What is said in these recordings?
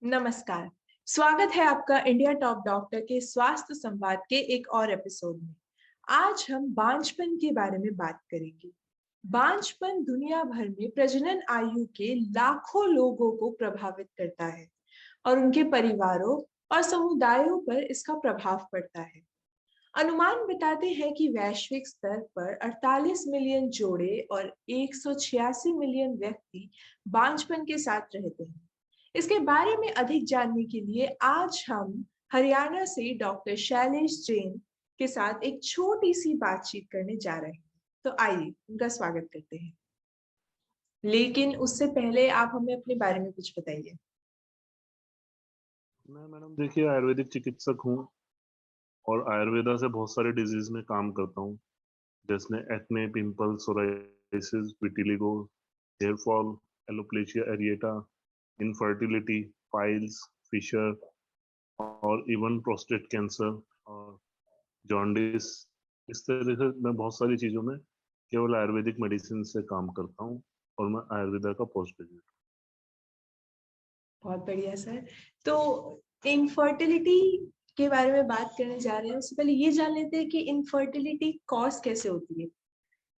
नमस्कार। स्वागत है आपका इंडिया टॉप डॉक्टर के स्वास्थ्य संवाद के एक और एपिसोड में। आज हम बांझपन के बारे में बात करेंगे। बांझपन दुनिया भर में प्रजनन आयु के लाखों लोगों को प्रभावित करता है और उनके परिवारों और समुदायों पर इसका प्रभाव पड़ता है। अनुमान बताते हैं कि वैश्विक स्तर पर 48 मिलियन जोड़े और 186 मिलियन व्यक्ति बांझपन के साथ रहते हैं। इसके बारे में अधिक जानने के लिए आज हम हरियाणा से डॉक्टर शैलेश जैन के साथ एक छोटी सी बातचीत करने जा रहे हैं। तो आइए उनका स्वागत करते हैं। लेकिन उससे पहले आप हमें अपने बारे में कुछ बताइए। मैं मैडम देखिए आयुर्वेदिक चिकित्सक हूँ और आयुर्वेदा से बहुत सारे डिजीज में काम करता हूँ, जैसे acne, pimple, psoriasis, vitiligo, hair fall, alopecia areata, infertility, piles, fissure और इवन प्रोस्टेट कैंसर और जॉन्डिस। इस तरह से मैं बहुत सारी चीज़ों में केवल आयुर्वेदिक मेडिसिन से काम करता हूँ और मैं आयुर्वेदा का पोस्ट ग्रेजुएट। बहुत बढ़िया सर। तो इनफर्टिलिटी के बारे में बात करने जा रहे हैं। उससे पहले ये जान लेते हैं कि इनफर्टिलिटी कॉज कैसे होती है।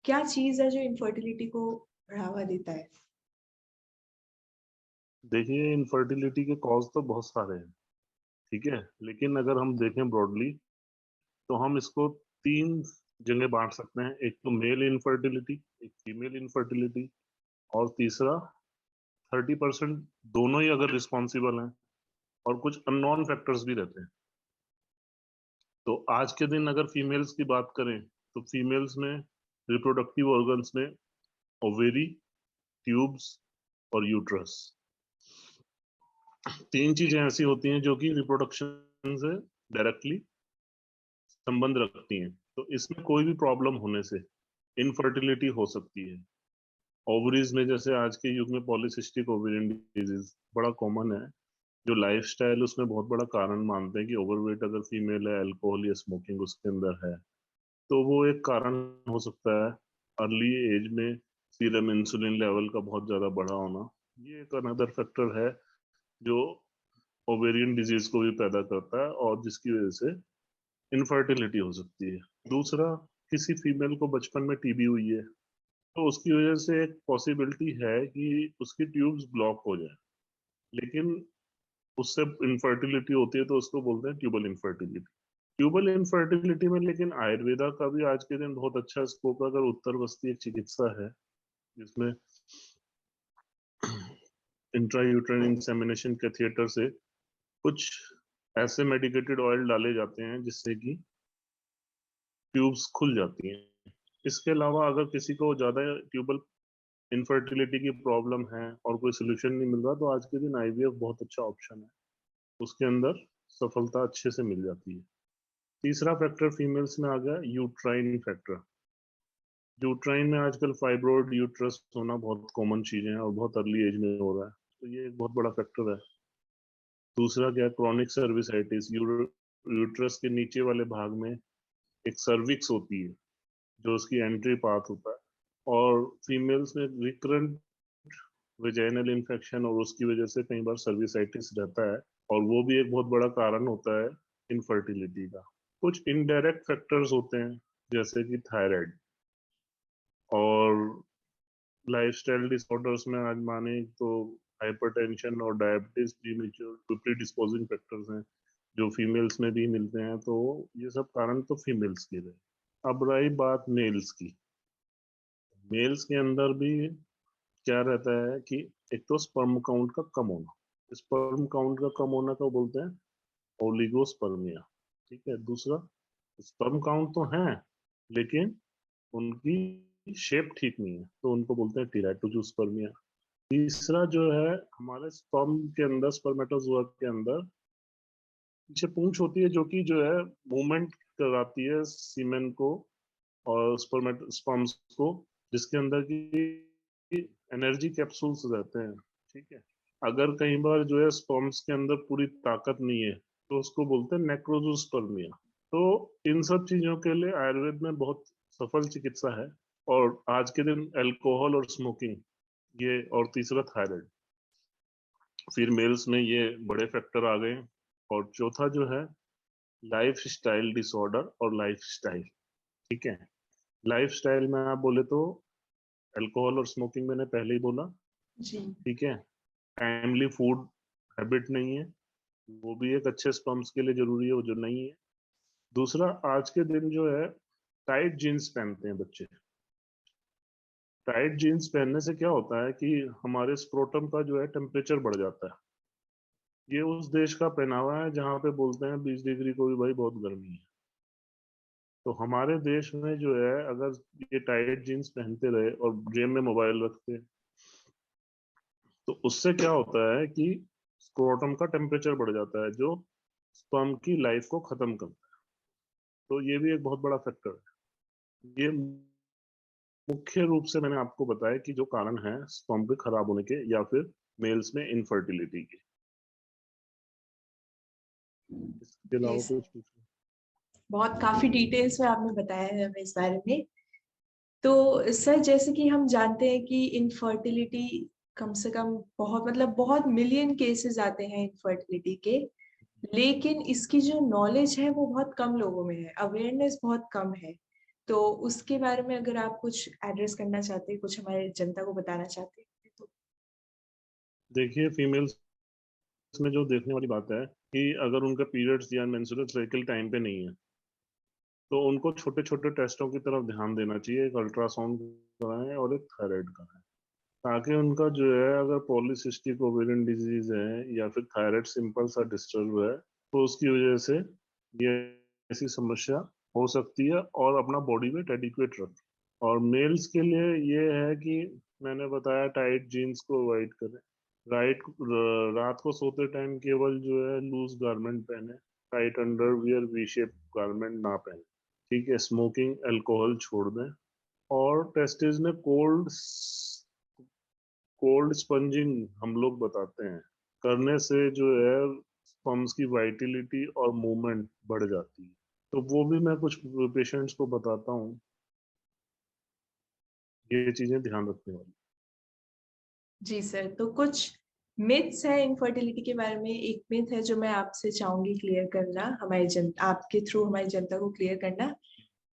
क्या चीज है जो इनफर्टिलिटी को बढ़ावा देता है? देखिए इनफर्टिलिटी के कॉज तो बहुत सारे हैं, ठीक है, लेकिन अगर हम देखें ब्रॉडली तो हम इसको तीन जगह बांट सकते हैं। एक तो मेल इनफर्टिलिटी, एक फीमेल इनफर्टिलिटी, और तीसरा 30% दोनों ही अगर रिस्पॉन्सिबल हैं और कुछ अननोन फैक्टर्स भी रहते हैं। तो आज के दिन अगर फीमेल्स की बात करें तो फीमेल्स में रिप्रोडक्टिव ऑर्गन्स में ओवेरी, ट्यूब्स और यूट्रस, तीन चीजें ऐसी होती हैं जो कि रिप्रोडक्शन से डायरेक्टली संबंध रखती हैं। तो इसमें कोई भी प्रॉब्लम होने से इनफर्टिलिटी हो सकती है। ओवरीज में जैसे आज के युग में पॉलीसिस्टिक ओवेरियन डिजीज बड़ा कॉमन है, जो लाइफस्टाइल उसमें बहुत बड़ा कारण मानते हैं कि ओवरवेट अगर फीमेल है, अल्कोहल या स्मोकिंग उसके अंदर है, तो वो एक कारण हो सकता है। अर्ली एज में सीरम इंसुलिन लेवल का बहुत ज्यादा बढ़ा होना, ये एक अनदर फैक्टर है जो ओवेरियन डिजीज को भी पैदा करता है और जिसकी वजह से इनफर्टिलिटी हो सकती है। दूसरा, किसी फीमेल को बचपन में टीबी हुई है तो उसकी वजह से एक पॉसिबिलिटी है कि उसकी ट्यूब्स ब्लॉक हो जाए, लेकिन उससे इनफर्टिलिटी होती है तो उसको बोलते हैं ट्यूबल इनफर्टिलिटी। ट्यूबल इनफर्टिलिटी में लेकिन आयुर्वेदा का भी आज के दिन बहुत अच्छा स्कोप है। अगर उत्तर बस्ती एक चिकित्सा है जिसमें इंट्रायूट्राइन इंसेमिनेशन कैथेटर से कुछ ऐसे मेडिकेटेड ऑयल डाले जाते हैं जिससे कि ट्यूब्स खुल जाती हैं। इसके अलावा अगर किसी को ज्यादा ट्यूबल इनफर्टिलिटी की प्रॉब्लम है और कोई सोल्यूशन नहीं मिल रहा तो आज के दिन आईवीएफ बहुत अच्छा ऑप्शन है, उसके अंदर सफलता अच्छे से मिल जाती है। तीसरा फैक्टर फीमेल्स में आ गया यूट्राइन फैक्टर। यूट्राइन में आजकल फाइब्रोइड यूट्रस होना बहुत कॉमन चीज है और बहुत अर्ली एज में हो रहा है, तो ये एक बहुत बड़ा फैक्टर है। दूसरा क्या, क्रॉनिक सर्विसाइटिस, यूट्रस के नीचे वाले भाग में एक सर्विक्स होती है जो उसकी एंट्री पाथ होता है, और फीमेल्स में रिकरेंट वेजाइनल इन्फेक्शन और उसकी वजह से कई बार सर्विसाइटिस रहता है, और वो भी एक बहुत बड़ा कारण होता है इनफर्टिलिटी का। कुछ इनडायरेक्ट फैक्टर्स होते हैं जैसे कि थायराइड, और लाइफस्टाइल डिसऑर्डर्स में आज माने तो हाइपरटेंशन और डायबिटीज प्री डिस्पोजिंग फैक्टर्स हैं जो फीमेल्स में भी मिलते हैं। तो ये सब कारण तो फीमेल्स के रहे। अब रही बात मेल्स की। मेल्स के अंदर भी क्या रहता है कि एक तो स्पर्म काउंट का कम होना, स्पर्म काउंट का कम होना को बोलते हैं ओलिगोस्पर्मिया, ठीक है। दूसरा, स्पर्म काउंट तो है लेकिन उनकी शेप ठीक नहीं है तो उनको बोलते हैं टीराइटोजूस्पर्मिया। तीसरा जो है, हमारे स्पर्म के अंदर, स्पर्मेटोजोआ के अंदर पीछे पूंछ होती है जो कि जो है मूवमेंट कराती है सीमेन को और स्पर्म्स को, जिसके अंदर की एनर्जी कैप्सूल्स रहते हैं, ठीक है। अगर कई बार जो है स्पर्म्स के अंदर पूरी ताकत नहीं है तो उसको बोलते हैं नेक्रोजोस्पर्मिया। तो इन सब चीजों के लिए आयुर्वेद में बहुत सफल चिकित्सा है। और आज के दिन अल्कोहल और स्मोकिंग, ये, और तीसरा थायराइड, फिर मेल्स में ये बड़े फैक्टर आ गए। और चौथा जो है लाइफ स्टाइल डिसऑर्डर और लाइफ स्टाइल। ठीक है, लाइफ स्टाइल में आप बोले तो अल्कोहल और स्मोकिंग मैंने पहले ही बोला। जी। ठीक है, टाइमली फूड हैबिट नहीं है, वो भी एक अच्छे स्पर्म्स के लिए जरूरी है, वो जो नहीं है। दूसरा, आज के दिन जो है टाइट जीन्स पहनते हैं बच्चे। टाइट जीन्स पहनने से क्या होता है कि हमारे स्क्रोटम का जो है टेम्परेचर बढ़ जाता है। ये उस देश का पहनावा है जहाँ पे बोलते हैं 20 डिग्री को भी भाई बहुत गर्मी है। तो हमारे देश में जो है अगर ये टाइट जीन्स पहनते रहे और जेब में मोबाइल रखते, तो उससे क्या होता है कि स्क्रोटम का टेम्परेचर बढ़ जाता है, जो स्पर्म की लाइफ को खत्म करता है। तो ये भी एक बहुत बड़ा फैक्टर है। ये मुख्य रूप से मैंने आपको बताया कि जो कारण है स्पर्म के खराब होने के या फिर मेल्स में इनफर्टिलिटी के। इसके जी अलावा सर, कुछ पूछना? बहुत काफी डिटेल्स में आपने बताया है हमें इस बारे में। तो सर, जैसे कि हम जानते हैं कि इनफर्टिलिटी कम से कम बहुत, मतलब बहुत मिलियन केसेस आते हैं इनफर्टिलिटी के, लेकिन इसकी जो नॉलेज है वो बहुत कम लोगों में है, अवेयरनेस बहुत कम है। तो उसके बारे में अगर आप कुछ एड्रेस करना चाहते हैं, कुछ हमारे जनता को बताना चाहते हैं तो। देखिए, फीमेल्स में जो देखने वाली बात है कि अगर उनका पीरियड्स या मेंस्ट्रुअल साइकिल टाइम पे नहीं है, तो उनको छोटे छोटे टेस्टों की तरफ ध्यान देना चाहिए। एक अल्ट्रासाउंड कराएं और एक थायराइड कराएं, ताकि उनका जो है अगर पॉलीसिस्टिक ओवेरियन डिजीज है या फिर थायराइड सिंपल सा डिस्टर्ब है, तो उसकी वजह से ये ऐसी समस्या हो सकती है। और अपना बॉडी वेट एडिक्वेट रखें। और मेल्स के लिए ये है कि मैंने बताया टाइट जीन्स को अवॉइड करें। रात को सोते टाइम केवल जो है लूज गारमेंट पहने, tight underwear V shape garment ना पहने। ठीक है, स्मोकिंग अल्कोहल छोड़ दें। और टेस्टिस में कोल्ड स्पंजिंग हम लोग बताते हैं, करने से जो है स्पर्म्स की वाइटिलिटी और मूवमेंट बढ़ जाती है। तो वो भी मैं कुछ पेशेंट्स को बताता हूँ, ये चीजें ध्यान रखने वाली। जी सर, तो कुछ मिथ्स है इनफर्टिलिटी के बारे में। एक मिथ है जो मैं आपसे चाहूंगी क्लियर करना, हमारी जन आपके थ्रू हमारी जनता को क्लियर करना,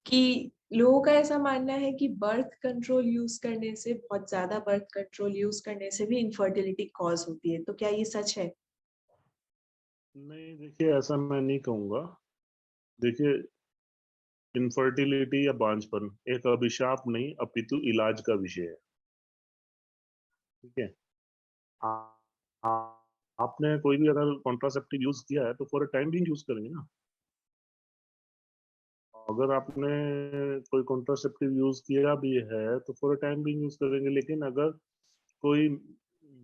कि लोगों का ऐसा मानना है कि बर्थ कंट्रोल यूज करने से, बहुत ज्यादा बर्थ कंट्रोल यूज करने से भी इनफर्टिलिटी कॉज होती है। तो क्या ये सच है? नहीं, देखिए ऐसा मैं नहीं कहूँगा। देखिए, इनफर्टिलिटी या बांझपन एक अभिशाप नहीं अपितु इलाज का विषय है। ठीक है, आ, आ, आपने कोई भी अगर कॉन्ट्रासेप्टिव यूज किया है तो for a time being use करेंगे ना। अगर आपने कोई कॉन्ट्रासेप्टिव यूज किया भी है तो for a time being use करेंगे। लेकिन अगर कोई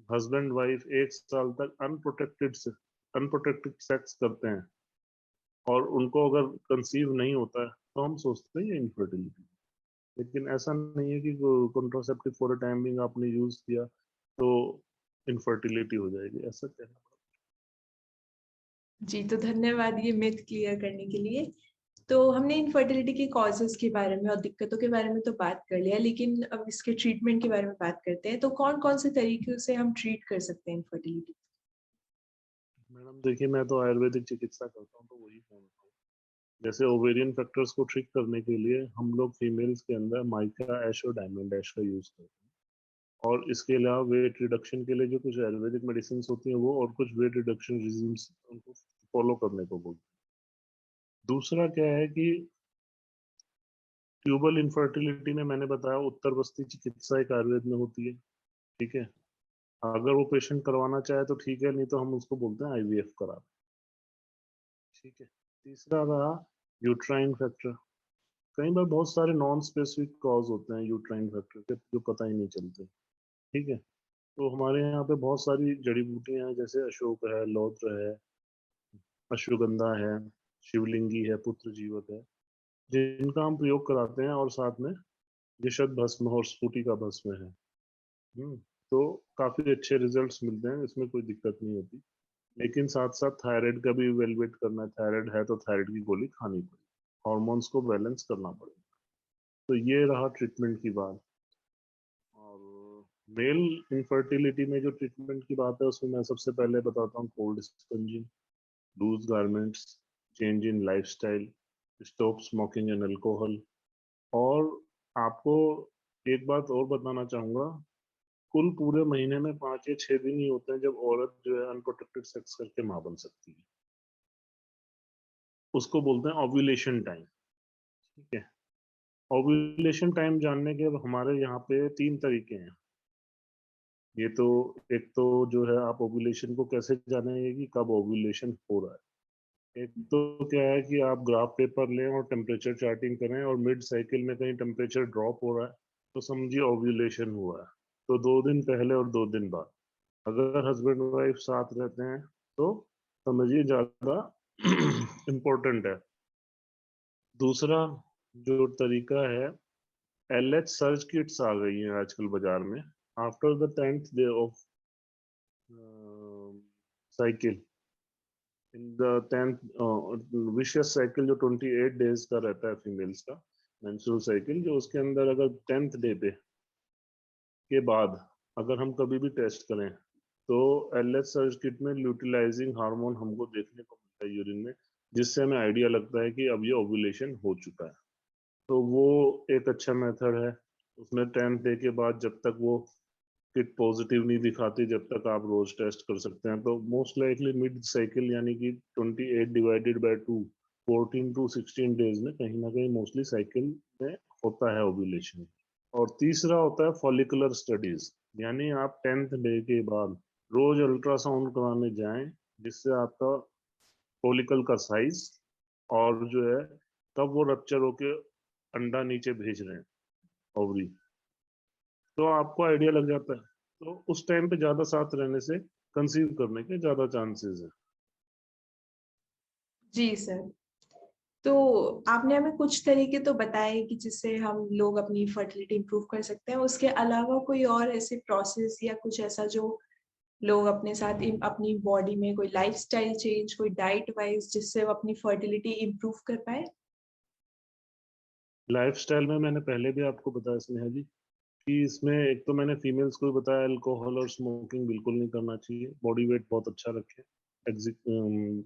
हस्बैंड वाइफ 1 साल तक अनप्रोटेक्टेड सेक्स करते हैं और उनको अगर कंसीव नहीं होता है, तो हम सोचते हैं ये इनफर्टिलिटी। लेकिन ऐसा नहीं है कि contraceptive for a time being आपने यूज किया तो इनफर्टिलिटी हो जाएगी, ऐसा कहना। जी, तो धन्यवाद ये मिथ क्लियर करने के लिए। तो हमने इनफर्टिलिटी के कॉजेस के बारे में और दिक्कतों के बारे में तो बात कर लिया, लेकिन अब इसके ट्रीटमेंट के बारे में बात करते हैं। तो कौन कौन से तरीके से हम ट्रीट कर सकते हैं इनफर्टिलिटी? मैडम देखिए, मैं तो आयुर्वेदिक चिकित्सा करता हूँ, तो वही बोलता हूँ। जैसे ओवेरियन फैक्टर्स को ठीक करने के लिए हम लोग फीमेल्स के अंदर माइका ऐश और डायमंड ऐश का यूज करते हैं। और इसके अलावा वेट रिडक्शन के लिए जो कुछ आयुर्वेदिक मेडिसिन होती हैं वो, और कुछ वेट रिडक्शन रिजीम्स उनको फॉलो करने को बोलते हैं। दूसरा क्या है कि ट्यूबल इनफर्टिलिटी में मैंने बताया उत्तर बस्ती चिकित्सा एक आयुर्वेद में होती है। ठीक है, अगर वो पेशेंट करवाना चाहे तो ठीक है, नहीं तो हम उसको बोलते हैं आईवीएफ करा। ठीक है, तीसरा रहा यूट्राइन फैक्टर। कई बार बहुत सारे नॉन स्पेसिफिक कॉज होते हैं यूट्राइन फैक्टर के, जो पता ही नहीं चलते। ठीक है, तो हमारे यहाँ पे बहुत सारी जड़ी बूटियां हैं, जैसे अशोक है, लौत्र है, अश्वगंधा है, शिवलिंगी है, पुत्र जीवक है, जिनका हम प्रयोग कराते हैं। और साथ में विशद भस्म और स्फुटी का भस्म है। तो काफी अच्छे रिजल्ट्स मिलते हैं, इसमें कोई दिक्कत नहीं होती। लेकिन साथ साथ थायराइड का भी इवेलुएट करना है। थायराइड है तो थायराइड की गोली खानी पड़ेगी, हॉर्मोन्स को बैलेंस करना पड़ेगा। तो ये रहा ट्रीटमेंट की बात। और मेल इनफर्टिलिटी में जो ट्रीटमेंट की बात है उसमें मैं सबसे पहले बताता हूँ cold sponging, loose garments, change in lifestyle, stop smoking and alcohol. और आपको एक बात और बताना चाहूंगा, कुल पूरे महीने में 5 या 6 दिन ही होते हैं जब औरत जो है अनप्रोटेक्टेड सेक्स करके मां बन सकती है। उसको बोलते हैं ओव्यूलेशन टाइम। ठीक है। ओव्यूलेशन टाइम जानने के हमारे यहाँ पे 3 तरीके हैं। ये तो एक तो जो है आप ओव्यूलेशन को कैसे जानेंगे कि कब ओव्यूलेशन हो रहा है। एक तो क्या है कि आप ग्राफ पेपर लें और टेम्परेचर चार्टिंग करें और मिड साइकिल में कहीं टेम्परेचर ड्रॉप हो रहा है तो समझिए ओव्यूलेशन हुआ है। तो 2 दिन पहले और 2 दिन बाद अगर हस्बैंड वाइफ साथ रहते हैं तो समझिए ज्यादा इम्पोर्टेंट है। दूसरा जो तरीका है, एलएच सर्च किट्स आ गई हैं आजकल बाजार में। After the 10th day of cycle, in the 10th vicious cycle जो 28 डेज का रहता है फीमेल्स का मेंस्ट्रुअल साइकिल, जो उसके अंदर अगर 10th डे पे के बाद अगर हम कभी भी टेस्ट करें तो एलएच सर्च किट में ल्यूटिलाइजिंग हार्मोन हमको देखने को मिलता है यूरिन में, जिससे हमें आइडिया लगता है कि अब ये ओव्यूलेशन हो चुका है। तो वो एक अच्छा मेथड है। उसमें 10th डे के बाद जब तक वो किट पॉजिटिव नहीं दिखाती जब तक आप रोज टेस्ट कर सकते हैं। तो मोस्ट लाइकली मिड साइकिल यानी कि 28/2, 14 to 16 डेज में कहीं ना कहीं मोस्टली साइकिल में होता है ओव्यूलेशन। और तीसरा होता है फॉलिकुलर स्टडीज, यानी आप 10th डे के बाद रोज अल्ट्रासाउंड कराने जाएं, जिससे आपका फॉलिकल का साइज और जो है कब वो रप्चर होके अंडा नीचे भेज रहे हैं, ओवरी, तो आपको आइडिया लग जाता है। तो उस टाइम पे ज्यादा साथ रहने से कंसीव करने के ज्यादा चांसेस है। जी सर। तो आपने हमें कुछ तरीके तो बताए कि जिससे हम लोग अपनी फर्टिलिटी इंप्रूव कर सकते हैं, उसके अलावा कोई और ऐसे प्रोसेस या कुछ ऐसा जो लोग अपने साथ अपनी बॉडी में कोई लाइफस्टाइल चेंज, कोई डाइट वाइज, जिससे वो अपनी फर्टिलिटी इंप्रूव कर पाए? लाइफस्टाइल में मैंने पहले भी आपको बताया स्नेहा जी कि इसमें एक तो मैंने फीमेल्स को भी बताया अल्कोहल और स्मोकिंग बिल्कुल नहीं करना चाहिए। बॉडी वेट बहुत अच्छा रखें।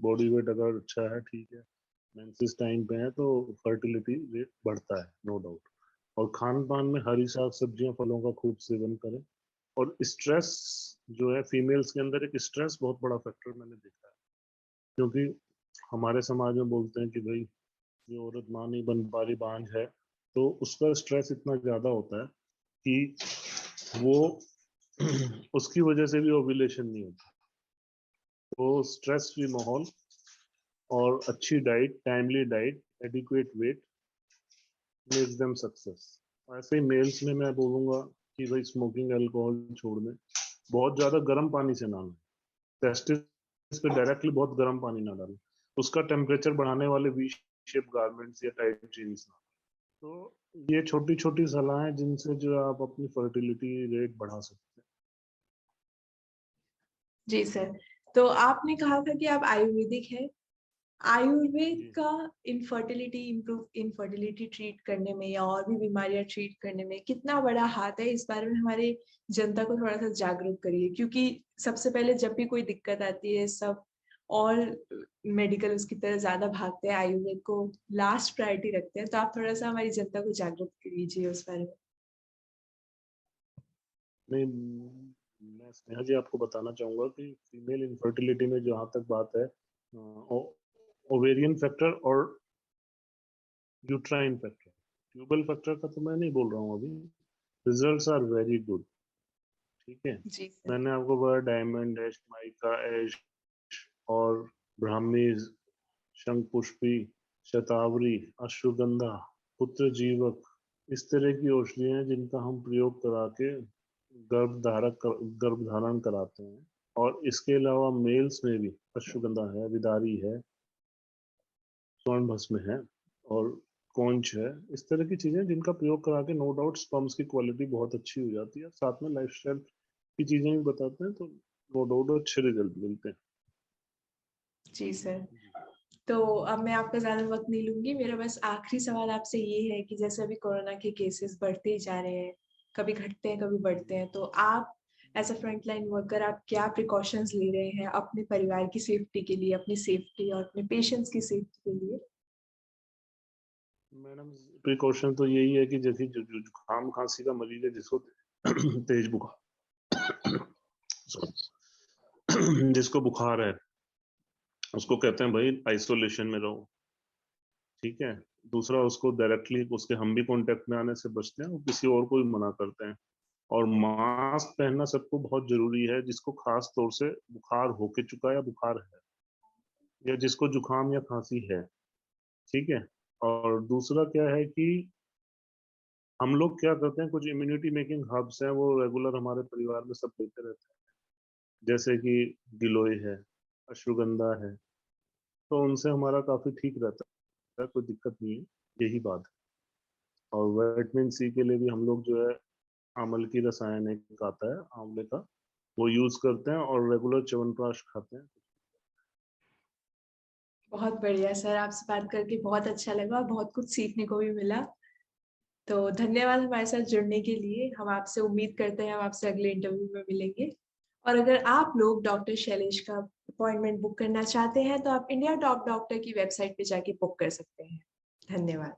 बॉडी वेट अगर अच्छा है ठीक है, मेंसेस टाइम पे है तो फर्टिलिटी रेट बढ़ता है, नो डाउट। और खान पान में हरी साग सब्जियां फलों का खूब सेवन करें। और स्ट्रेस जो है फीमेल्स के अंदर, एक स्ट्रेस बहुत बड़ा फैक्टर मैंने देखा है, क्योंकि हमारे समाज में बोलते हैं कि भाई ये औरत माँ नहीं बन पा रही, बांझ है, तो उसका स्ट्रेस इतना ज्यादा होता है कि वो उसकी वजह से भी ओव्यूलेशन नहीं होता। तो स्ट्रेस फ्री माहौल और अच्छी diet, timely diet, adequate weight makes them success. ऐसे ही मेल्स में मैं बोलूंगा कि भाई स्मोकिंग अल्कोहल छोड़ दें। बहुत ज्यादा गर्म पानी से ना लें, टेस्टिस पे डायरेक्टली बहुत गर्म पानी ना डालें, उसका टेम्परेचर बढ़ाने वाले वी शेप गारमेंट्स या टाइट जीन्स ना। तो ये छोटी छोटी सलाहें जिनसे जो है आप अपनी फर्टिलिटी रेट बढ़ा सकते जी सर। तो आपने कहा था कि आप आयुर्वेदिक है। हैं आयुर्वेद जी। का इनफर्टिलिटी ट्रीट करने में या और भी बीमारियां ट्रीट करने में कितना बड़ा हाथ है, इस बारे में हमारे जनता को थोड़ा सा जागरूक करिए, क्योंकि सबसे पहले जब भी कोई दिक्कत आती है सब और मेडिकल उसकी तरह ज्यादा भागते हैं, आयुर्वेद को लास्ट प्रायोरिटी रखते हैं। तो आप थोड़ा सा हमारी जनता को जागरूक कीजिए उस बारे में। नहीं, मैं स्नेहा जी आपको बताना चाहूंगा कि फीमेल इनफर्टिलिटी में जहाँ तक बात है, ओवेरियन फैक्टर और यूट्राइन फैक्टर, ट्यूबल फैक्टर का तो मैं नहीं बोल रहा हूँ अभी। Results are very good. ठीक है। जी सर। मैंने आपको बताया डायमंड एश, माइका एश और ब्राह्मी, शंखपुष्पी, शतावरी, अश्वगंधा, पुत्र जीवक, इस तरह की औषधियां हैं जिनका हम प्रयोग करा के गर्भ धारण कराते हैं। और इसके अलावा मेल्स में भी अश्वगंधा है, विदारी है, स्वर्ण भस्म है और कौंच है। इस तरह की चीजें जिनका प्रयोग करा के नो डाउट स्पर्म्स की क्वालिटी बहुत अच्छी हो जाती है। साथ में लाइफस्टाइल की चीजें भी बताते हैं तो नो डाउट अच्छे रिजल्ट मिलते हैं। जी सर। जी तो अब मैं आपका ज्यादा वक्त नहीं लूंगी। मेरा बस आखिरी सवाल आपसे ये है कि जैसे अभी कोरोना के केसेस बढ़ते ही जा रहे हैं, कभी घटते हैं, कभी बढ़ते हैं। तो आप एज अ फ्रंटलाइन वर्कर आप क्या प्रिकॉशंस ले रहे हैं अपने परिवार की सेफ्टी के लिए, अपनी सेफ्टी और अपने पेशेंट्स की सेफ्टी के लिए? मैडम, प्रिकॉशन तो यही है कि जैसे जो जुकाम खांसी का मरीज है, जिसको तेज बुखार जिसको बुखार है, उसको कहते हैं भाई आइसोलेशन में रहो, ठीक है। दूसरा, उसको डायरेक्टली उसके हम भी कांटेक्ट में आने से बचते हैं और किसी और को भी मना करते हैं। और मास्क पहनना सबको बहुत जरूरी है, जिसको खास तौर से बुखार होके चुका है या बुखार है, या जिसको जुकाम या खांसी है, ठीक है। और दूसरा क्या है कि हम लोग क्या करते हैं, कुछ इम्यूनिटी मेकिंग हर्ब्स हैं, वो रेगुलर हमारे परिवार में सब लेते रहते हैं, जैसे कि गिलोय है, अश्वगंधा है। तो उनसे हमारा काफी ठीक रहता है, कोई दिक्कत नहीं है, यही बात है। और विटामिन सी के लिए भी हम लोग जो है, आंवल की रसायन एक आता है आंवले का, वो यूज करते हैं और रेगुलर च्यवनप्राश खाते हैं। बहुत बढ़िया सर, आपसे बात करके बहुत अच्छा लगा, बहुत कुछ सीखने को भी मिला। तो धन्यवाद हमारे साथ जुड़ने के लिए। हम आपसे उम्मीद करते हैं हम आपसे अगले इंटरव्यू में मिलेंगे। और अगर आप लोग डॉक्टर शैलेश का अपॉइंटमेंट बुक करना चाहते हैं तो आप इंडिया टॉप डॉक्टर की वेबसाइट पे जाके बुक कर सकते हैं। धन्यवाद।